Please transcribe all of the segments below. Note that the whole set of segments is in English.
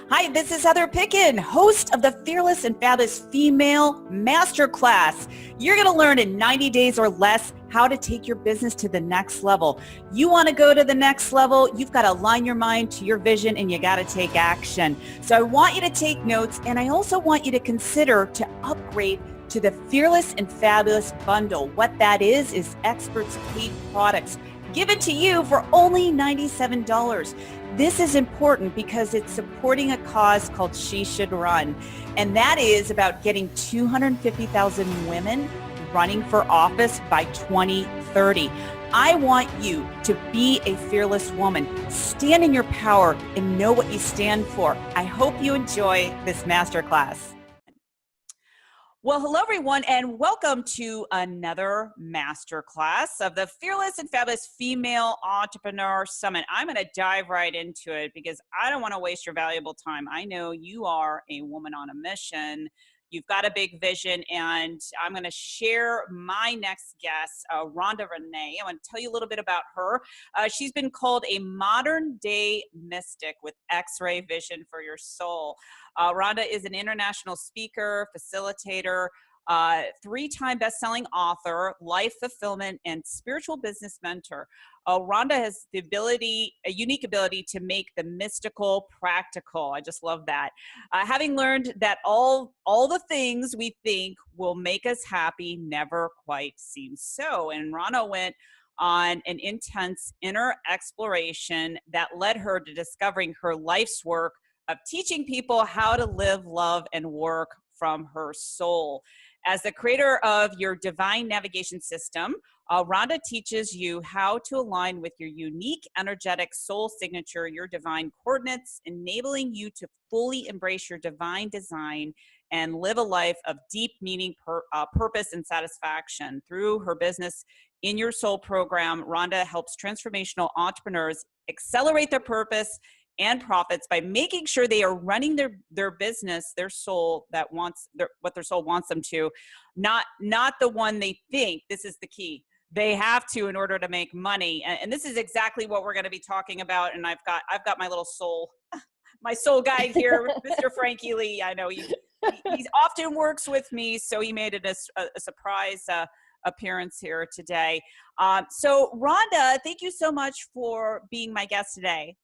Hi, this is Heather Picken, host of the Fearless and Fabulous Female Masterclass. You're going to learn in 90 days or less how to take your business to the next level. You want to go to the next level, you've got to align your mind to your vision and you got to take action. So I want you to take notes, and I also want you to consider to upgrade to the Fearless and Fabulous bundle. What that is experts paid products given to you for only $97. This is important because it's supporting a cause called She Should Run. And that is about getting 250,000 women running for office by 2030. I want you to be a fearless woman. Stand in your power and know what you stand for. I hope you enjoy this masterclass. Well, hello, everyone, and welcome to another masterclass of the Fearless and Fabulous Female Entrepreneur Summit. I'm going to dive right into it because I don't want to waste your valuable time. I know you are a woman on a mission. You've got a big vision, and I'm going to share my next guest, Ronda Renne. I want to tell you a little bit about her. She's been called a modern-day mystic with X-ray vision for your soul. Ronda is an international speaker, facilitator, three-time best-selling author, life fulfillment, and spiritual business mentor. Ronda has a unique ability to make the mystical practical. I just love that. Having learned that all the things we think will make us happy never quite seem so. And Ronda went on an intense inner exploration that led her to discovering her life's work of teaching people how to live, love, and work from her soul. As the creator of your divine navigation system, Ronda teaches you how to align with your unique energetic soul signature, your divine coordinates, enabling you to fully embrace your divine design and live a life of deep meaning, purpose, and satisfaction. Through her business In Your Soul program, Ronda helps transformational entrepreneurs accelerate their purpose and profits by making sure they are running their business, their soul that wants what their soul wants them to, not the one they think. This is the key. They have to in order to make money. And this is exactly what we're going to be talking about. And I've got my little soul, my soul guide here, Mr. Frankie Lee. I know he often works with me, so he made it a surprise appearance here today. So Ronda, thank you so much for being my guest today.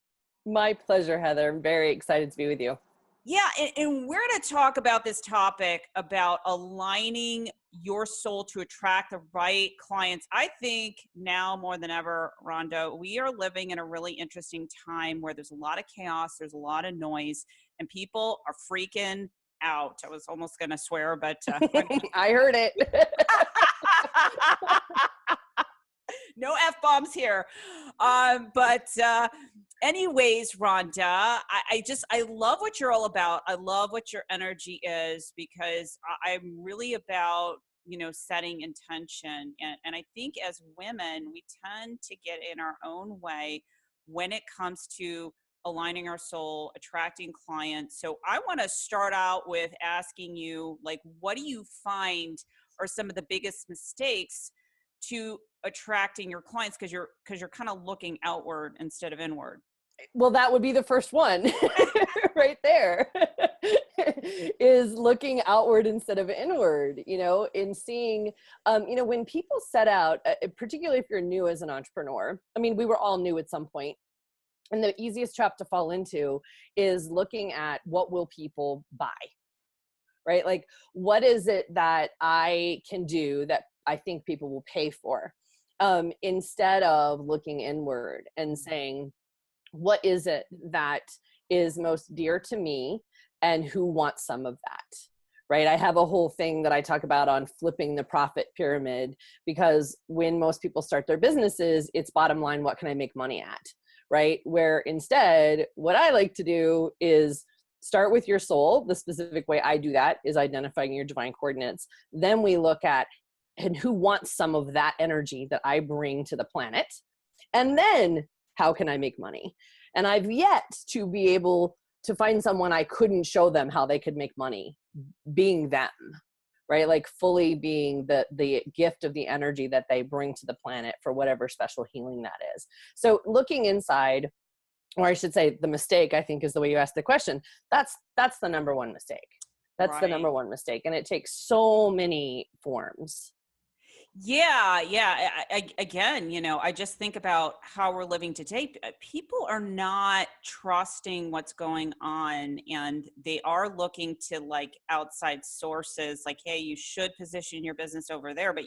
My pleasure, Heather. I'm very excited to be with you. Yeah, and we're going to talk about this topic about aligning your soul to attract the right clients. I think now more than ever, Ronda, we are living in a really interesting time where there's a lot of chaos, there's a lot of noise, and people are freaking out. I was almost going to swear, but I heard it. No F-bombs here. Anyways, Ronda, I love what you're all about. I love what your energy is because I'm really about, setting intention. And I think as women, we tend to get in our own way when it comes to aligning our soul, attracting clients. So I want to start out with asking you, what do you find are some of the biggest mistakes to attracting your clients, because you're kind of looking outward instead of inward? Well, that would be the first one right there is looking outward instead of inward, in seeing, when people set out, particularly if you're new as an entrepreneur, we were all new at some point. And the easiest trap to fall into is looking at what will people buy, right? Like, what is it that I can do that I think people will pay for? Instead of looking inward and saying, what is it that is most dear to me and who wants some of that, right? I have a whole thing that I talk about on flipping the profit pyramid, because when most people start their businesses, it's bottom line, what can I make money at, right? Where instead, what I like to do is start with your soul. The specific way I do that is identifying your divine coordinates. Then we look at and who wants some of that energy that I bring to the planet. And then how can I make money? And I've yet to be able to find someone I couldn't show them how they could make money being them, right? Like fully being the gift of the energy that they bring to the planet for whatever special healing that is. So looking inside or I should say the mistake, I think is the way you asked the question. That's the number one mistake. That's the number one mistake. And it takes so many forms. Yeah. Again, I just think about how we're living today. People are not trusting what's going on, and they are looking to like outside sources like, hey, you should position your business over there. But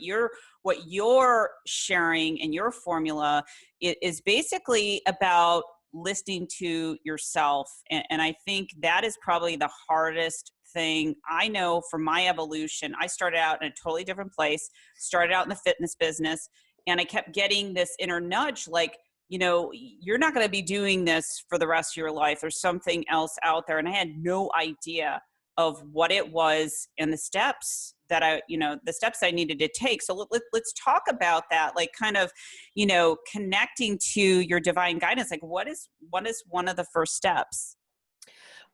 what you're sharing in your formula is basically about listening to yourself. And I think that is probably the hardest thing. I know from my evolution, I started out in a totally different place, started out in the fitness business, and I kept getting this inner nudge like, you're not going to be doing this for the rest of your life. There's something else out there. And I had no idea of what it was and the steps that the steps I needed to take. So let's talk about that, like kind of, connecting to your divine guidance. Like what is one of the first steps?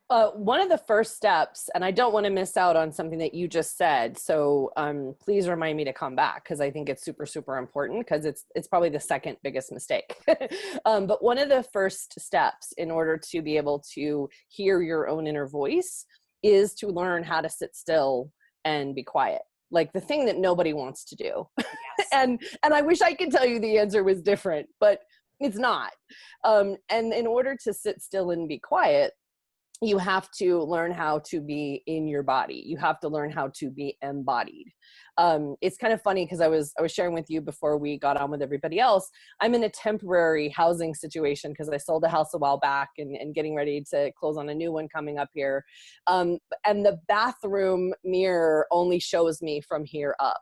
One of the first steps, and I don't want to miss out on something that you just said, so please remind me to come back, because I think it's super, super important, because it's probably the second biggest mistake. But one of the first steps in order to be able to hear your own inner voice is to learn how to sit still and be quiet. Like the thing that nobody wants to do. Yes. and I wish I could tell you the answer was different, but it's not. And in order to sit still and be quiet, you have to learn how to be in your body. You have to learn how to be embodied. It's kind of funny because I was sharing with you before we got on with everybody else. I'm in a temporary housing situation because I sold a house a while back and getting ready to close on a new one coming up here. And the bathroom mirror only shows me from here up.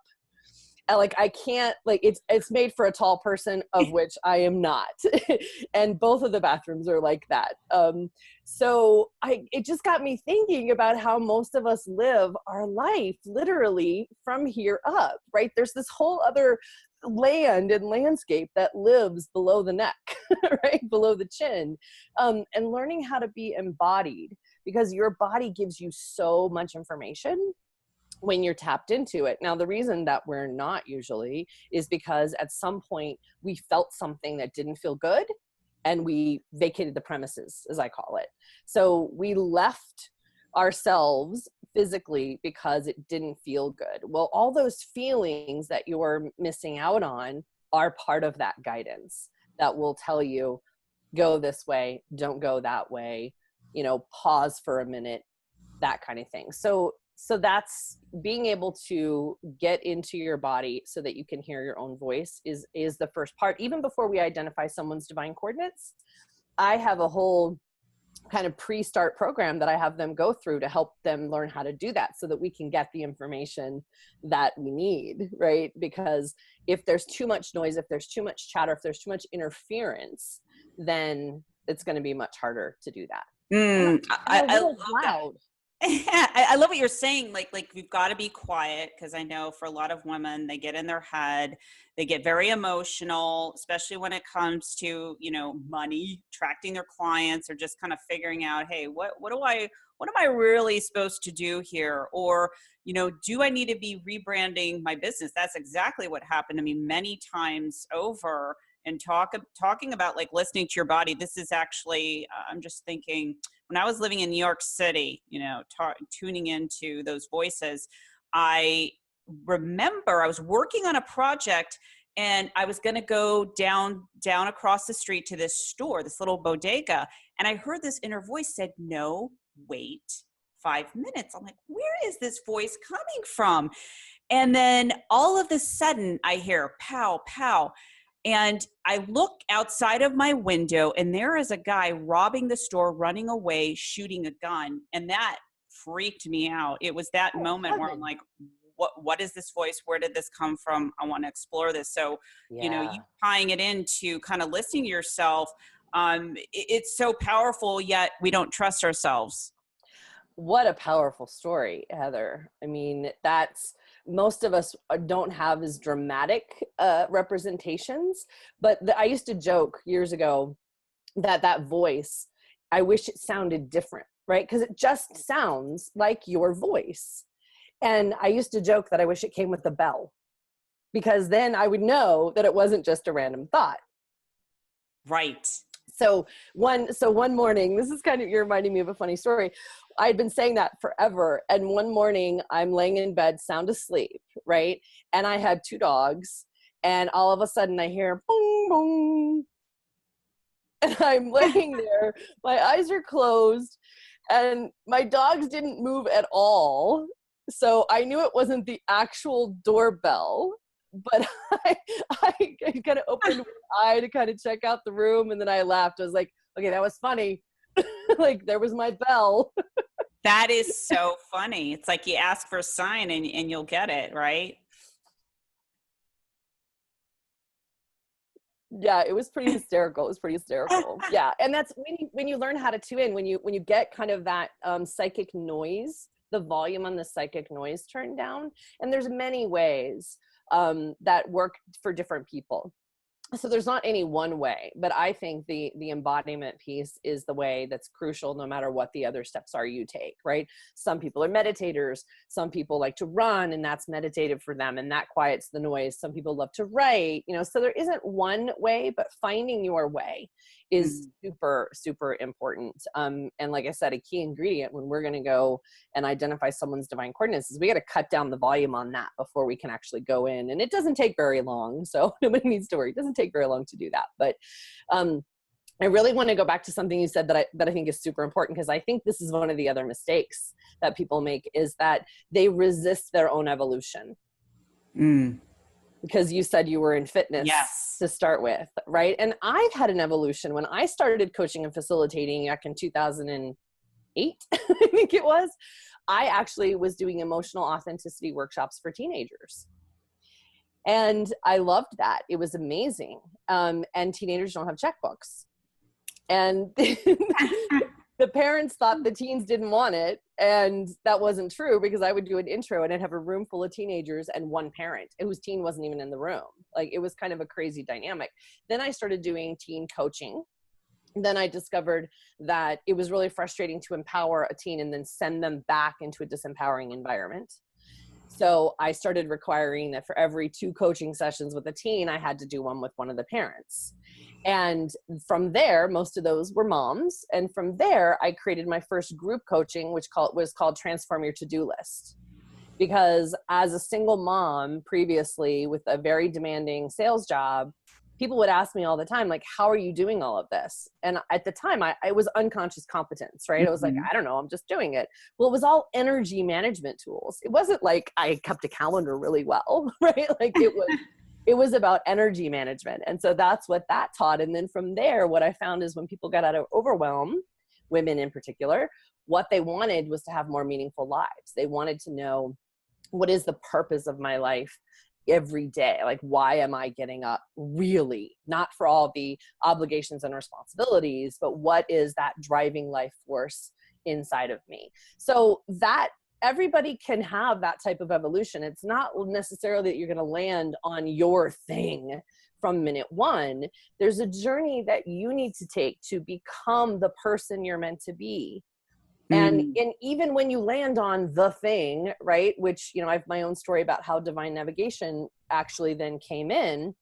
Like I can't, like it's made for a tall person, of which I am not. And both of the bathrooms are like that. So it just got me thinking about how most of us live our life literally from here up, right? There's this whole other land and landscape that lives below the neck, right? Below the chin. And learning how to be embodied, because your body gives you so much information when you're tapped into it. Now, the reason that we're not usually is because at some point we felt something that didn't feel good and we vacated the premises, as I call it. So we left ourselves physically because it didn't feel good. Well, all those feelings that you're missing out on are part of that guidance that will tell you, go this way, don't go that way, pause for a minute, that kind of thing. So that's being able to get into your body so that you can hear your own voice is the first part. Even before we identify someone's divine coordinates, I have a whole kind of pre-start program that I have them go through to help them learn how to do that so that we can get the information that we need, right? Because if there's too much noise, if there's too much chatter, if there's too much interference, then it's going to be much harder to do that. I love that. I love what you're saying. Like we've got to be quiet, because I know for a lot of women, they get in their head, they get very emotional, especially when it comes to, money, attracting their clients, or just kind of figuring out, hey, what am I really supposed to do here? Or, do I need to be rebranding my business? That's exactly what happened to me many times over. And talking about like listening to your body. This is actually, I'm just thinking, when I was living in New York City, tuning into those voices, I remember I was working on a project and I was going to go down across the street to this store, this little bodega. And I heard this inner voice said, no, wait 5 minutes. I'm like, where is this voice coming from? And then all of a sudden I hear pow, pow. And I look outside of my window and there is a guy robbing the store, running away, shooting a gun. And that freaked me out. It was that moment where I'm like, what is this voice? Where did this come from? I want to explore this. So, you tying it into kind of listening to yourself, it's so powerful, yet we don't trust ourselves. What a powerful story, Heather. I mean, most of us don't have as dramatic representations, but I used to joke years ago that voice, I wish it sounded different, right? Because it just sounds like your voice. And I used to joke that I wish it came with a bell, because then I would know that it wasn't just a random thought. Right. So one morning, this is kind of, you're reminding me of a funny story. I'd been saying that forever. And one morning I'm laying in bed, sound asleep, right? And I had 2 dogs, and all of a sudden I hear boom, boom. And I'm laying there, my eyes are closed, and my dogs didn't move at all. So I knew it wasn't the actual doorbell, but I kind of opened one eye to kind of check out the room, and then I laughed. I was like, okay, that was funny. Like, there was my bell. That is so funny. It's like you ask for a sign and you'll get it, right? Yeah, it was pretty hysterical. It was pretty hysterical. Yeah. And that's when you learn how to tune in, when you get kind of that psychic noise, the volume on the psychic noise turned down. And there's many ways that work for different people. So there's not any one way, but I think the embodiment piece is the way that's crucial, no matter what the other steps are you take, right? Some people are meditators. Some people like to run, and that's meditative for them, and that quiets the noise. Some people love to write, so there isn't one way, but finding your way is super, super important. And like I said, a key ingredient when we're going to go and identify someone's divine coordinates is we got to cut down the volume on that before we can actually go in. And it doesn't take very long. So nobody needs to worry. It doesn't take very long to do that. But I really want to go back to something you said that I think is super important, because I think this is one of the other mistakes that people make, is that they resist their own evolution. Because you said you were in fitness to start with, right? And I've had an evolution. When I started coaching and facilitating back in 2008, I think it was, I actually was doing emotional authenticity workshops for teenagers. And I loved that. It was amazing. And teenagers don't have checkbooks. And the parents thought the teens didn't want it. And that wasn't true, because I would do an intro and I'd have a room full of teenagers and one parent whose teen wasn't even in the room. Like, it was kind of a crazy dynamic. Then I started doing teen coaching. Then I discovered that it was really frustrating to empower a teen and then send them back into a disempowering environment. So I started requiring that for every 2 coaching sessions with a teen, I had to do one with one of the parents. And from there, most of those were moms. And from there, I created my first group coaching, which was called Transform Your To-Do List. Because as a single mom previously with a very demanding sales job, people would ask me all the time, like, how are you doing all of this? And at the time, I was unconscious competence, right? I was like, I don't know, I'm just doing it. Well, it was all energy management tools. It wasn't like I kept a calendar really well, right? Like, it was about energy management. And so that's what that taught. And then from there, what I found is when people got out of overwhelm, women in particular, what they wanted was to have more meaningful lives. They wanted to know, what is the purpose of my life every day? Like, why am I getting up, really? Not for all the obligations and responsibilities, but what is that driving life force inside of me? So that everybody can have that type of evolution. It's not necessarily that you're going to land on your thing from minute one. There's a journey that you need to take to become the person you're meant to be. And even when you land on the thing, right, which, I have my own story about how divine navigation actually then came in.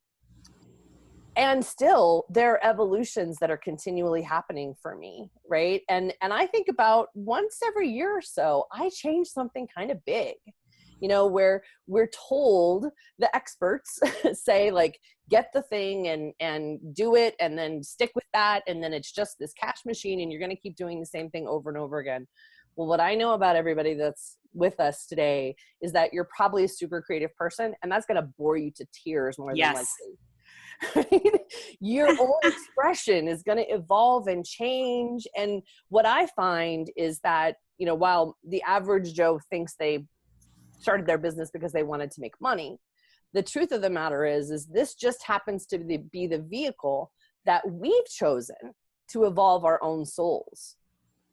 And still, there are evolutions that are continually happening for me, right? And I think about once every year or so, I change something kind of big, where we're told, the experts say, like, get the thing and do it, and then stick with that, and then it's just this cash machine, and you're going to keep doing the same thing over and over again. Well, what I know about everybody that's with us today is that you're probably a super creative person, and that's going to bore you to tears more than likely. Your own expression is going to evolve and change. And what I find is that, while the average Joe thinks they started their business because they wanted to make money, the truth of the matter is this just happens to be the vehicle that we've chosen to evolve our own souls.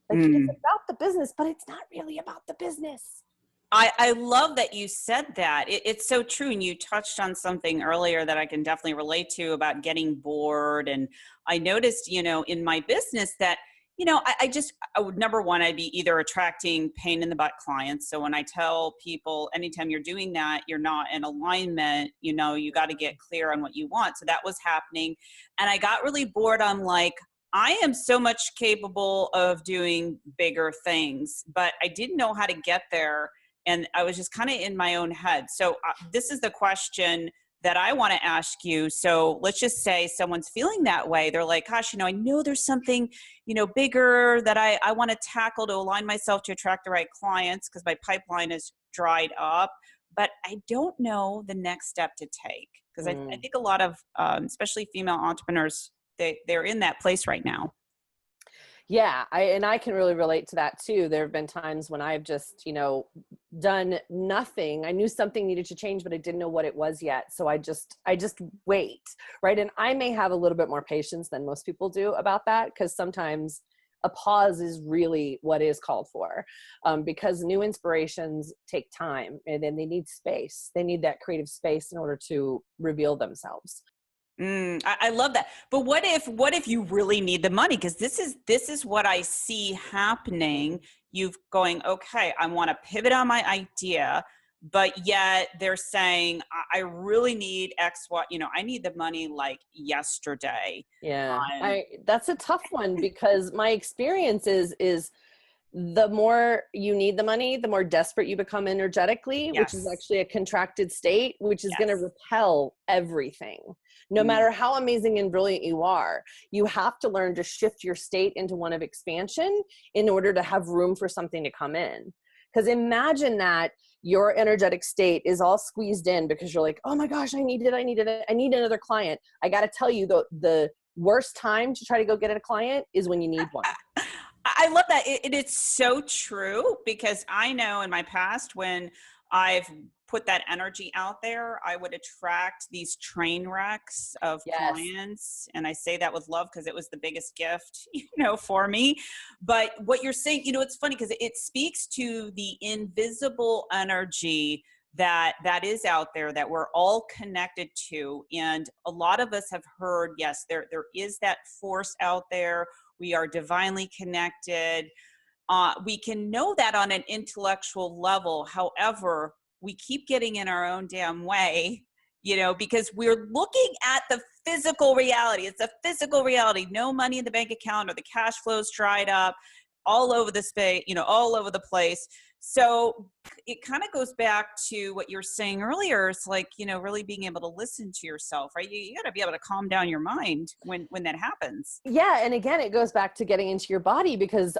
Like, it's about the business, but it's not really about the business. I love that you said that. It's so true. And you touched on something earlier that I can definitely relate to about getting bored. And I noticed, in my business that, I would, number one, I'd be either attracting pain in the butt clients. So when I tell people, anytime you're doing that, you're not in alignment, you got to get clear on what you want. So that was happening. And I got really bored. I'm like, I am so much capable of doing bigger things, but I didn't know how to get there. And I was just kind of in my own head. So this is the question that I want to ask you. So let's just say someone's feeling that way. They're like, gosh, I know there's something, bigger that I want to tackle to align myself to attract the right clients because my pipeline is dried up, but I don't know the next step to take. Because I think a lot of, especially female entrepreneurs, they're in that place right now. Yeah, I can really relate to that too. There have been times when I've just, done nothing. I knew something needed to change, but I didn't know what it was yet. So I just wait, right? And I may have a little bit more patience than most people do about that, because sometimes a pause is really what is called for, because new inspirations take time, and then they need space. They need that creative space in order to reveal themselves. I love that. But what if you really need the money? Because this is what I see happening. You've going, okay, I want to pivot on my idea, but yet they're saying, I really need X, what, I need the money like yesterday. Yeah, that's a tough one, because my experience is the more you need the money, the more desperate you become energetically, which is Yes. actually a contracted state, which is Yes. going to repel everything. No matter how amazing and brilliant you are, you have to learn to shift your state into one of expansion in order to have room for something to come in. Because imagine that your energetic state is all squeezed in because you're like, oh my gosh, I need another client. I got to tell you, the worst time to try to go get a client is when you need one. I love that. It's so true, because I know in my past when I've put that energy out there, I would attract these train wrecks of clients. And I say that with love because it was the biggest gift, for me. But what you're saying, it's funny because it speaks to the invisible energy that is out there that we're all connected to. And a lot of us have heard, yes, there is that force out there. We are divinely connected. We can know that on an intellectual level. However, we keep getting in our own damn way, because we're looking at the physical reality. It's a physical reality. No money in the bank account, or the cash flow's dried up all over the space, all over the place. So it kind of goes back to what you're saying earlier. It's like, really being able to listen to yourself, right? You got to be able to calm down your mind when that happens. Yeah. And again, it goes back to getting into your body, because,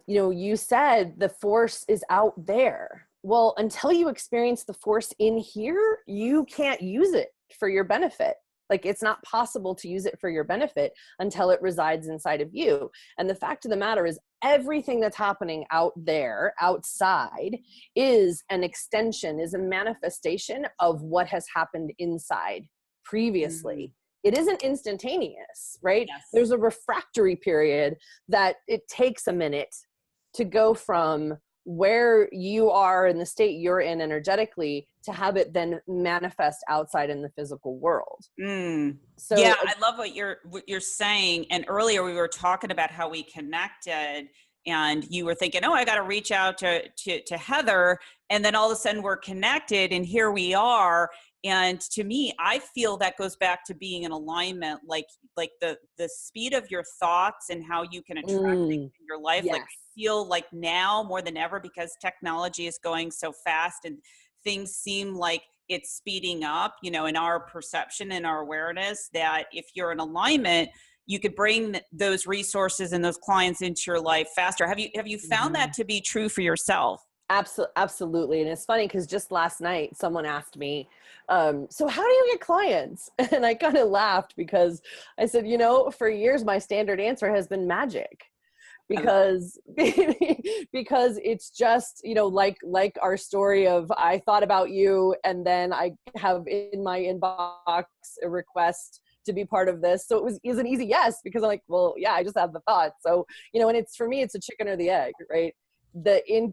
you said the force is out there. Well, until you experience the force in here, you can't use it for your benefit. Like, it's not possible to use it for your benefit until it resides inside of you. And the fact of the matter is, everything that's happening out there, outside, is an extension, is a manifestation of what has happened inside previously. It isn't instantaneous, right? Yes. There's a refractory period that it takes a minute to go from where you are in the state you're in energetically to have it then manifest outside in the physical world. So yeah, I love what you're saying. And earlier we were talking about how we connected, and you were thinking, oh, I got to reach out to Heather. And then all of a sudden we're connected, and here we are. And to me, I feel that goes back to being in alignment, like the speed of your thoughts and how you can attract things in your life. Yes. Like, I feel like now more than ever, because technology is going so fast and things seem like it's speeding up, in our perception and our awareness, that if you're in alignment, you could bring those resources and those clients into your life faster. Have you found that to be true for yourself? Absolutely. And it's funny because just last night someone asked me, so how do you get clients? And I kind of laughed because I said, for years my standard answer has been magic. Because because it's just, like our story of, I thought about you and then I have in my inbox a request to be part of this. So it was an easy yes, because I'm like, well, yeah, I just had the thought. So, and it's, for me, it's a chicken or the egg, right?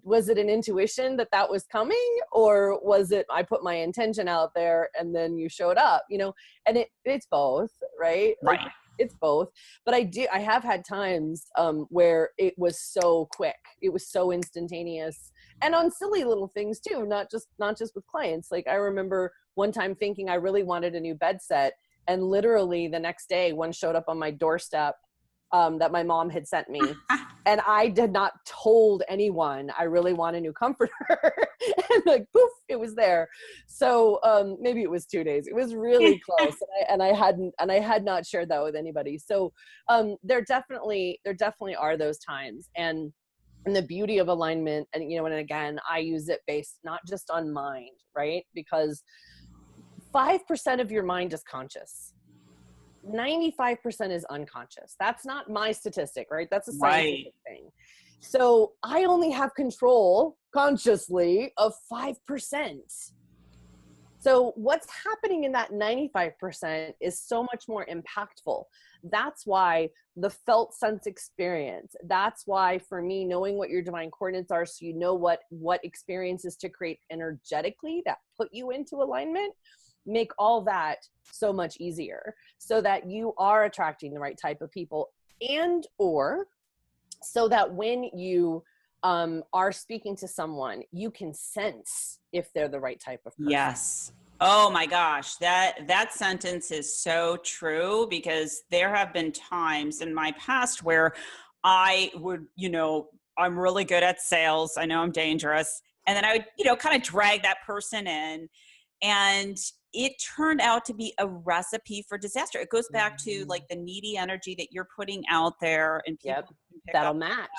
Was it an intuition that was coming, or was it, I put my intention out there and then you showed up, and it's both, right? Right. Like, it's both. But I have had times where it was so quick, it was so instantaneous, and on silly little things too, not just with clients. Like, I remember one time thinking I really wanted a new bed set, and literally the next day one showed up on my doorstep that my mom had sent me. And I did not told anyone I really want a new comforter. And like, poof, it was there. So maybe it was 2 days. It was really close. And I had not shared that with anybody. So there definitely are those times. And the beauty of alignment, and, you know, and again, I use it based not just on mind, right? Because 5% of your mind is conscious. 95% is unconscious. That's not my statistic, right? That's a scientific thing. So I only have control consciously of 5%. So what's happening in that 95% is so much more impactful. That's why the felt sense experience. That's why, for me, knowing what your divine coordinates are, so you know what experiences to create energetically that put you into alignment, make all that so much easier, so that you are attracting the right type of people, and or so that when you are speaking to someone, you can sense if they're the right type of person. Yes. Oh my gosh, that sentence is so true, because there have been times in my past where I would, you know, I'm really good at sales. I know I'm dangerous. And then I would, you know, kind of drag that person in, and it turned out to be a recipe for disaster. It goes back to like the needy energy that you're putting out there, and people can pick that'll up match.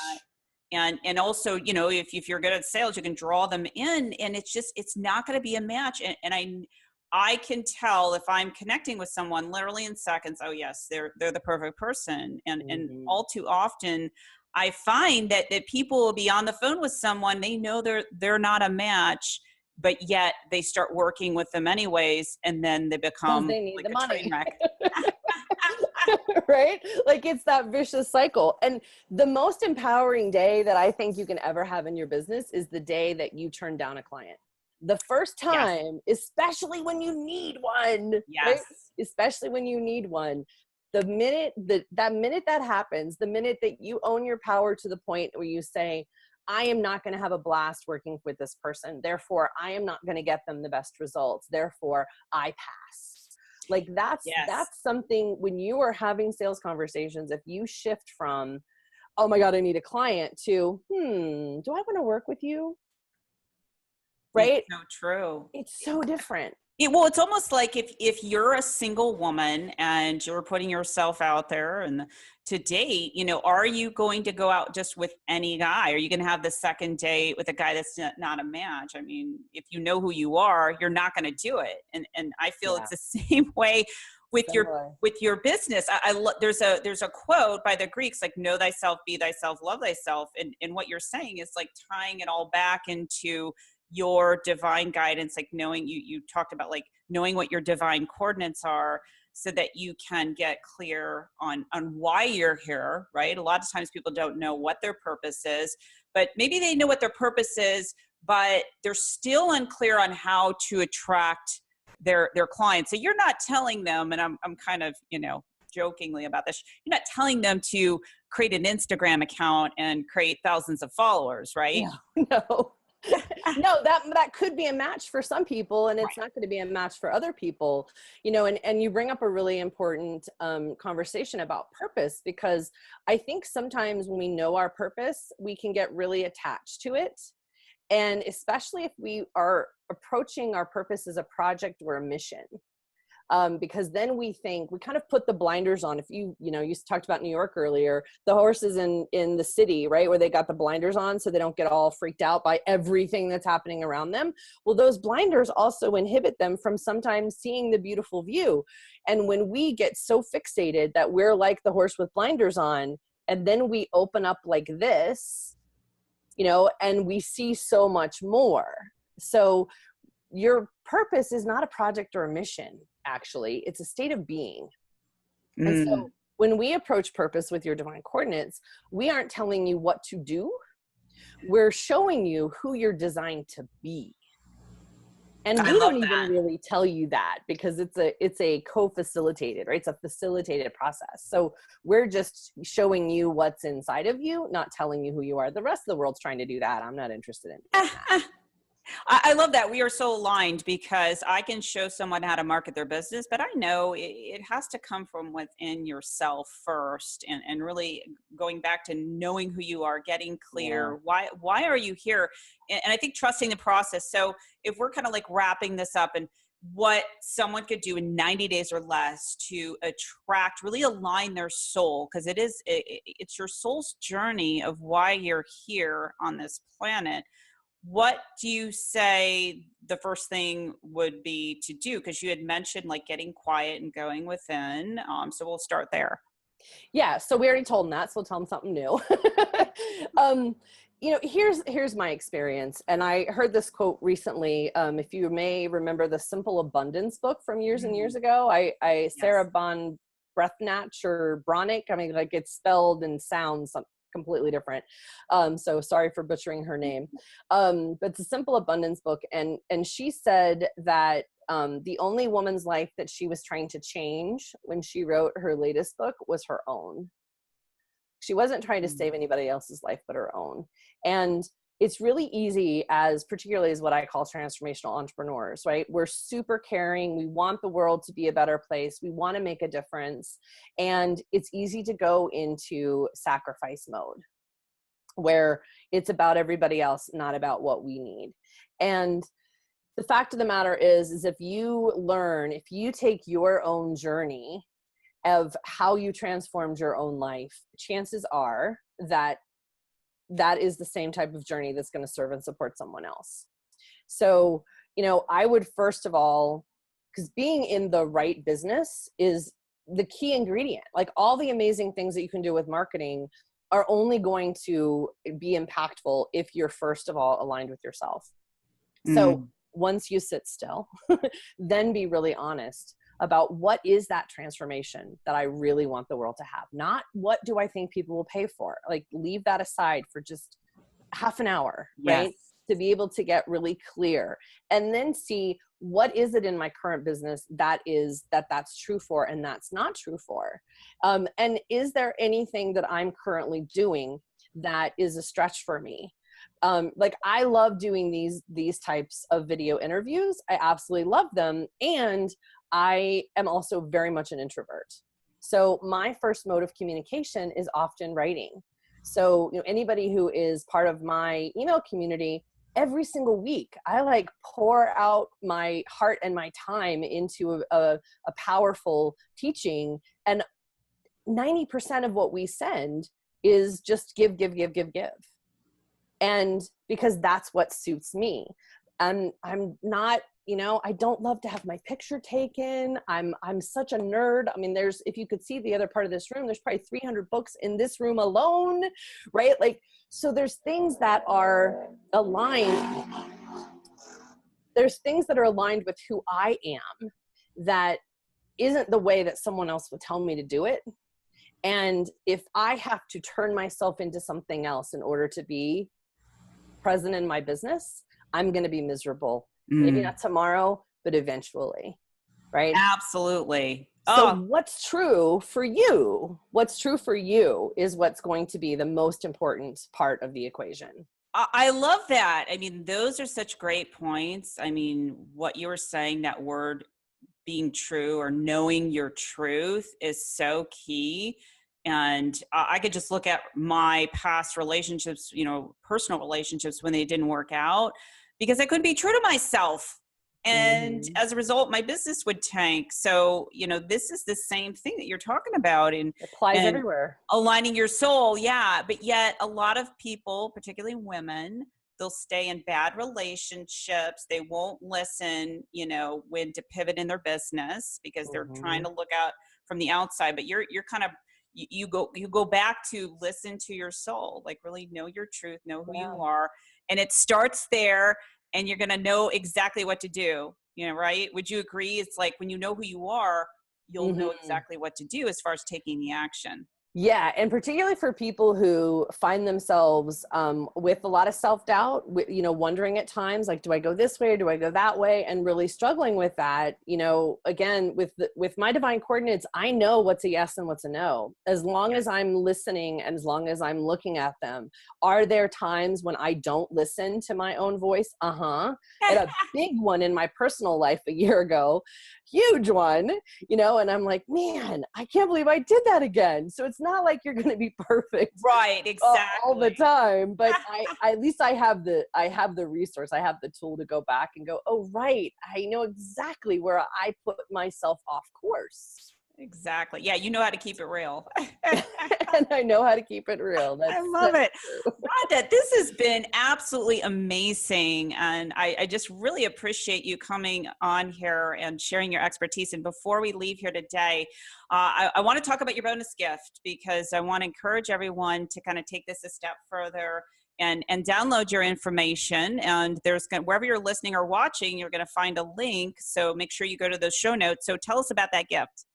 And also, you know, if you're good at sales, you can draw them in, and it's not going to be a match. And I can tell if I'm connecting with someone literally in seconds, oh yes, they're the perfect person. And all too often I find that people will be on the phone with someone, they know they're not a match, but yet they start working with them anyways, and then they become they need like the a money. train wreck. Right? Like, it's that vicious cycle. And the most empowering day that I think you can ever have in your business is the day that you turn down a client. The first time, especially when you need one, right? Especially when you need one. The minute that happens, the minute that you own your power to the point where you say, I am not going to have a blast working with this person, therefore I am not going to get them the best results, therefore I pass. Like that's something, when you are having sales conversations, if you shift from, oh my God, I need a client, to, do I want to work with you? Right? It's so true. It's so different. Well, it's almost like if you're a single woman and you're putting yourself out there and to date, you know, are you going to go out just with any guy? Are you going to have the second date with a guy that's not a match? I mean, if you know who you are, you're not going to do it. And I feel it's the same way with your business. There's a quote by the Greeks, like, know thyself, be thyself, love thyself. And what you're saying is like tying it all back into your divine guidance, like knowing you talked about like knowing what your divine coordinates are, so that you can get clear on why you're here, right? A lot of times people don't know what their purpose is, but maybe they know what their purpose is, but they're still unclear on how to attract their clients. So you're not telling them, and I'm kind of, you know, jokingly about this, you're not telling them to create an Instagram account and create thousands of followers, right? No. No, that could be a match for some people, and it's not going to be a match for other people, you know. And you bring up a really important conversation about purpose, because I think sometimes when we know our purpose, we can get really attached to it. And especially if we are approaching our purpose as a project or a mission, because then we kind of put the blinders on. If you talked about New York earlier, the horses in the city, right, where they got the blinders on so they don't get all freaked out by everything that's happening around them. Well, those blinders also inhibit them from sometimes seeing the beautiful view. And when we get so fixated that we're like the horse with blinders on, and then we open up like this, you know, and we see so much more. So your purpose is not a project or a mission. Actually, it's a state of being. And so when we approach purpose with your divine coordinates, we aren't telling you what to do. We're showing you who you're designed to be. And we don't even really tell you that, because it's a co-facilitated, right? It's a facilitated process. So we're just showing you what's inside of you, not telling you who you are. The rest of the world's trying to do that. I'm not interested in doing that. I love that. We are so aligned because I can show someone how to market their business, but I know it has to come from within yourself first, and really going back to knowing who you are, getting clear. Why are you here? And I think trusting the process. So if we're kind of like wrapping this up, and what someone could do in 90 days or less to attract, really align their soul, because it's your soul's journey of why you're here on this planet. What do you say the first thing would be to do? Because you had mentioned like getting quiet and going within. So we'll start there. Yeah. So we already told them that. So we'll tell them something new. Here's my experience. And I heard this quote recently. If you may remember the Simple Abundance book from years and years ago, Sarah Bon Breathnach or Bronick. I mean, like it's spelled and sounds completely different. So sorry for butchering her name. But it's a Simple Abundance book. And she said that the only woman's life that she was trying to change when she wrote her latest book was her own. She wasn't trying to save anybody else's life, but her own. And it's really easy, particularly as what I call transformational entrepreneurs, right? We're super caring. We want the world to be a better place. We want to make a difference. And it's easy to go into sacrifice mode where it's about everybody else, not about what we need. And the fact of the matter is if you take your own journey of how you transformed your own life, chances are that is the same type of journey that's going to serve and support someone else. So, I would first of all, because being in the right business is the key ingredient. Like all the amazing things that you can do with marketing are only going to be impactful if you're first of all aligned with yourself. So once you sit still, then be really honest about what is that transformation that I really want the world to have. Not what do I think people will pay for. Like leave that aside for just half an hour, right? To be able to get really clear and then see what is it in my current business that's true for and that's not true for. And is there anything that I'm currently doing that is a stretch for me? Like I love doing these types of video interviews. I absolutely love them. And I am also very much an introvert. So my first mode of communication is often writing. So, anybody who is part of my email community, every single week, I like pour out my heart and my time into a powerful teaching. And 90% of what we send is just give. And because that's what suits me. And I'm not, I don't love to have my picture taken. I'm such a nerd. I mean, if you could see the other part of this room, there's probably 300 books in this room alone, right? Like, so there's things that are aligned. There's things that are aligned with who I am that isn't the way that someone else would tell me to do it. And if I have to turn myself into something else in order to be present in my business, I'm going to be miserable. Maybe not tomorrow, but eventually. Right? Absolutely. So what's true for you is what's going to be the most important part of the equation. I love that. I mean, those are such great points. I mean, what you were saying, that word being true or knowing your truth is so key. And I could just look at my past relationships, personal relationships when they didn't work out because I couldn't be true to myself. And as a result, my business would tank. So, this is the same thing that you're talking about. And it applies everywhere. Aligning your soul. Yeah. But yet a lot of people, particularly women, they'll stay in bad relationships. They won't listen, when to pivot in their business because they're trying to look out from the outside. But you're kind of, you go back to listen to your soul, like really know your truth, know who you are. And it starts there and you're going to know exactly what to do, right? Would you agree? It's like when you know who you are, you'll know exactly what to do as far as taking the action. Yeah, and particularly for people who find themselves with a lot of self-doubt, wondering at times, like, do I go this way or do I go that way? And really struggling with that, again, with my divine coordinates, I know what's a yes and what's a no. As long as I'm listening and as long as I'm looking at them. Are there times when I don't listen to my own voice? And a big one in my personal life a year ago, huge one, and I'm like, man, I can't believe I did that again. So it's not like you're going to be perfect, right? Exactly, all the time. But at least I have the resource. I have the tool to go back and go, oh, right, I know exactly where I put myself off course. Exactly. Yeah, you know how to keep it real. And I know how to keep it real. I love it. Rhonda, this has been absolutely amazing. And I just really appreciate you coming on here and sharing your expertise. And before we leave here today, I want to talk about your bonus gift, because I want to encourage everyone to kind of take this a step further and download your information. And wherever you're listening or watching, you're going to find a link. So make sure you go to those show notes. So tell us about that gift.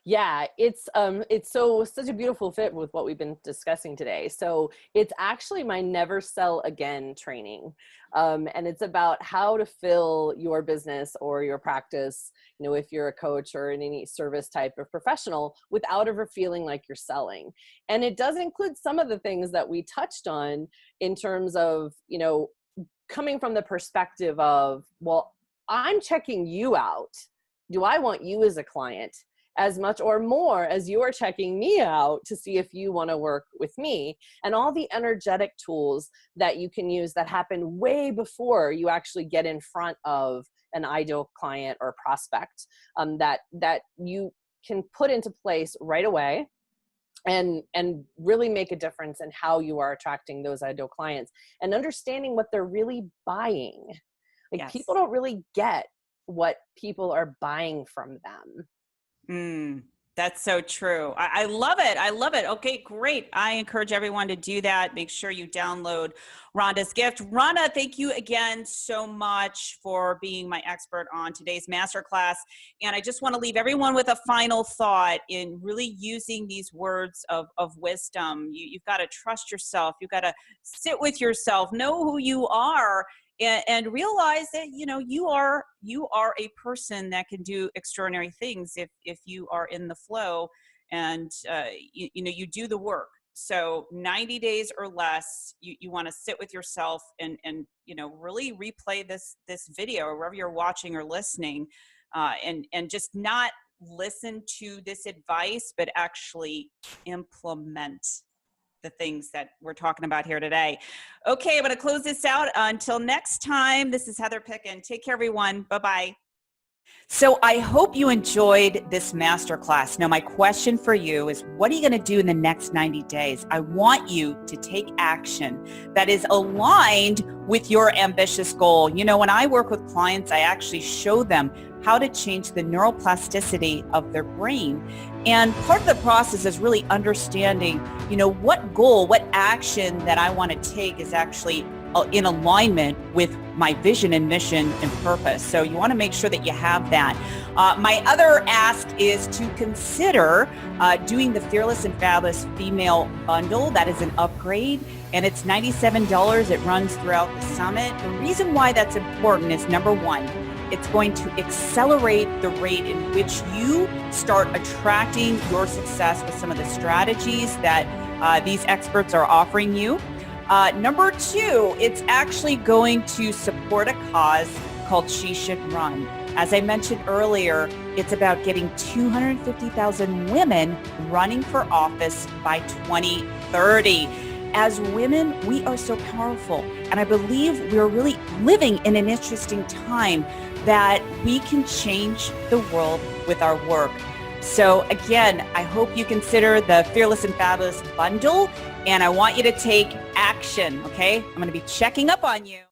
Yeah, it's such a beautiful fit with what we've been discussing today. So it's actually my Never Sell Again training. And it's about how to fill your business or your practice, if you're a coach or in any service type of professional, without ever feeling like you're selling. And it does include some of the things that we touched on in terms of, coming from the perspective of, well, I'm checking you out. Do I want you as a client as much or more as you're checking me out to see if you want to work with me? And all the energetic tools that you can use that happen way before you actually get in front of an ideal client or prospect, that you can put into place right away and really make a difference in how you are attracting those ideal clients and understanding what they're really buying. Like, Yes. People don't really get what people are buying from them. That's so true. I love it. I love it. Okay, great. I encourage everyone to do that. Make sure you download Rhonda's gift. Rhonda, thank you again so much for being my expert on today's masterclass. And I just want to leave everyone with a final thought in really using these words of wisdom. You've got to trust yourself. You've got to sit with yourself, know who you are, and realize that you are a person that can do extraordinary things if you are in the flow and you do the work. So 90 days or less, you want to sit with yourself and really replay this video or wherever you're watching or listening, and just not listen to this advice, but actually implement the things that we're talking about here today. Okay, I'm going to close this out. Until next time, this is Heather Picken. Take care, everyone. Bye-bye. So I hope you enjoyed this masterclass. Now, my question for you is, what are you going to do in the next 90 days? I want you to take action that is aligned with your ambitious goal. When I work with clients, I actually show them how to change the neuroplasticity of their brain. And part of the process is really understanding, what goal, what action that I want to take is actually in alignment with my vision and mission and purpose. So you want to make sure that you have that. My other ask is to consider doing the Fearless and Fabulous Female Bundle. That is an upgrade, and it's $97. It runs throughout the summit. The reason why that's important is, number one, it's going to accelerate the rate in which you start attracting your success with some of the strategies that these experts are offering you. Number two, it's actually going to support a cause called She Should Run. As I mentioned earlier, it's about getting 250,000 women running for office by 2030. As women, we are so powerful. And I believe we're really living in an interesting time that we can change the world with our work. So again, I hope you consider the Fearless and Fabulous Bundle, and I want you to take action, okay? I'm going to be checking up on you.